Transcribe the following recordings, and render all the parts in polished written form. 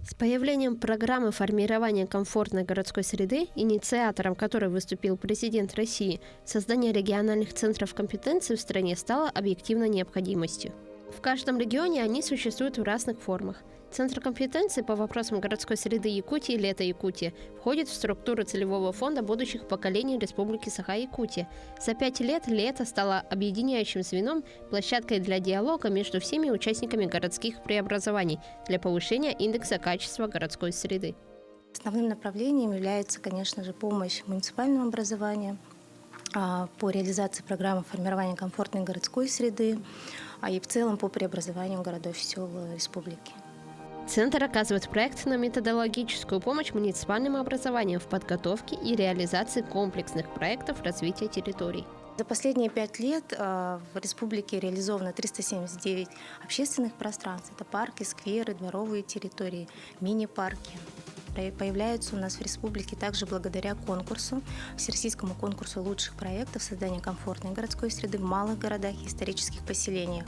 С появлением программы формирования комфортной городской среды, инициатором которой выступил президент России, создание региональных центров компетенции в стране стало объективной необходимостью. В каждом регионе они существуют в разных формах. Центр компетенции по вопросам городской среды Якутии «Лето Якутия» входит в структуру целевого фонда будущих поколений Республики Саха-Якутия. За 5 лет «Лето» стало объединяющим звеном, площадкой для диалога между всеми участниками городских преобразований для повышения индекса качества городской среды. Основным направлением является, конечно же, помощь муниципальному образованию по реализации программы формирования комфортной городской среды, и в целом по преобразованию городов и сел республики. Центр оказывает проектно-методологическую помощь муниципальным образованиям в подготовке и реализации комплексных проектов развития территорий. За последние 5 лет в республике реализовано 379 общественных пространств. Это парки, скверы, дворовые территории, мини-парки. Появляются у нас в республике также благодаря конкурсу, всероссийскому конкурсу лучших проектов создания комфортной городской среды в малых городах и исторических поселениях.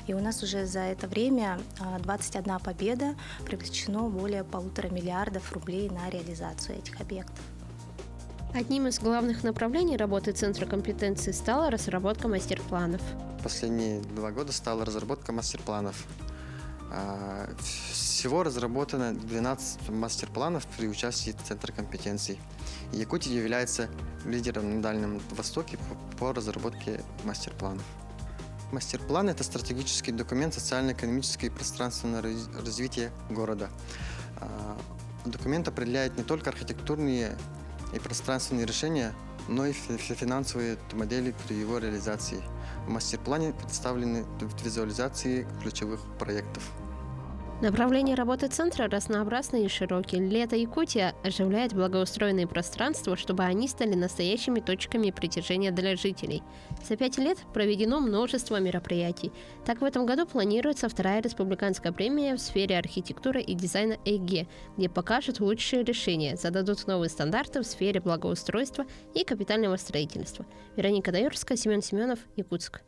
И у нас уже за это время 21 победа, привлечено более 1,5 миллиарда рублей на реализацию этих объектов. Одним из главных направлений работы Центра компетенции стала разработка мастер-планов. Последние 2 года стала разработка мастер-планов. Всего разработано 12 мастер-планов при участии Центра компетенций. Якутия является лидером на Дальнем Востоке по разработке мастер-планов. Мастер-план – это стратегический документ социально-экономического и пространственного развития города. Документ определяет не только архитектурные и пространственные решения, но и финансовые модели при его реализации. В мастер-плане представлены визуализации ключевых проектов. Направления работы центра разнообразны и широкие. «Лето Якутия» оживляет благоустроенные пространства, чтобы они стали настоящими точками притяжения для жителей. За 5 лет проведено множество мероприятий. Так, в этом году планируется 2-я республиканская премия в сфере архитектуры и дизайна ЭГЕ, где покажут лучшие решения, зададут новые стандарты в сфере благоустройства и капитального строительства. Вероника Даюрская, Семен Семенов, Якутск.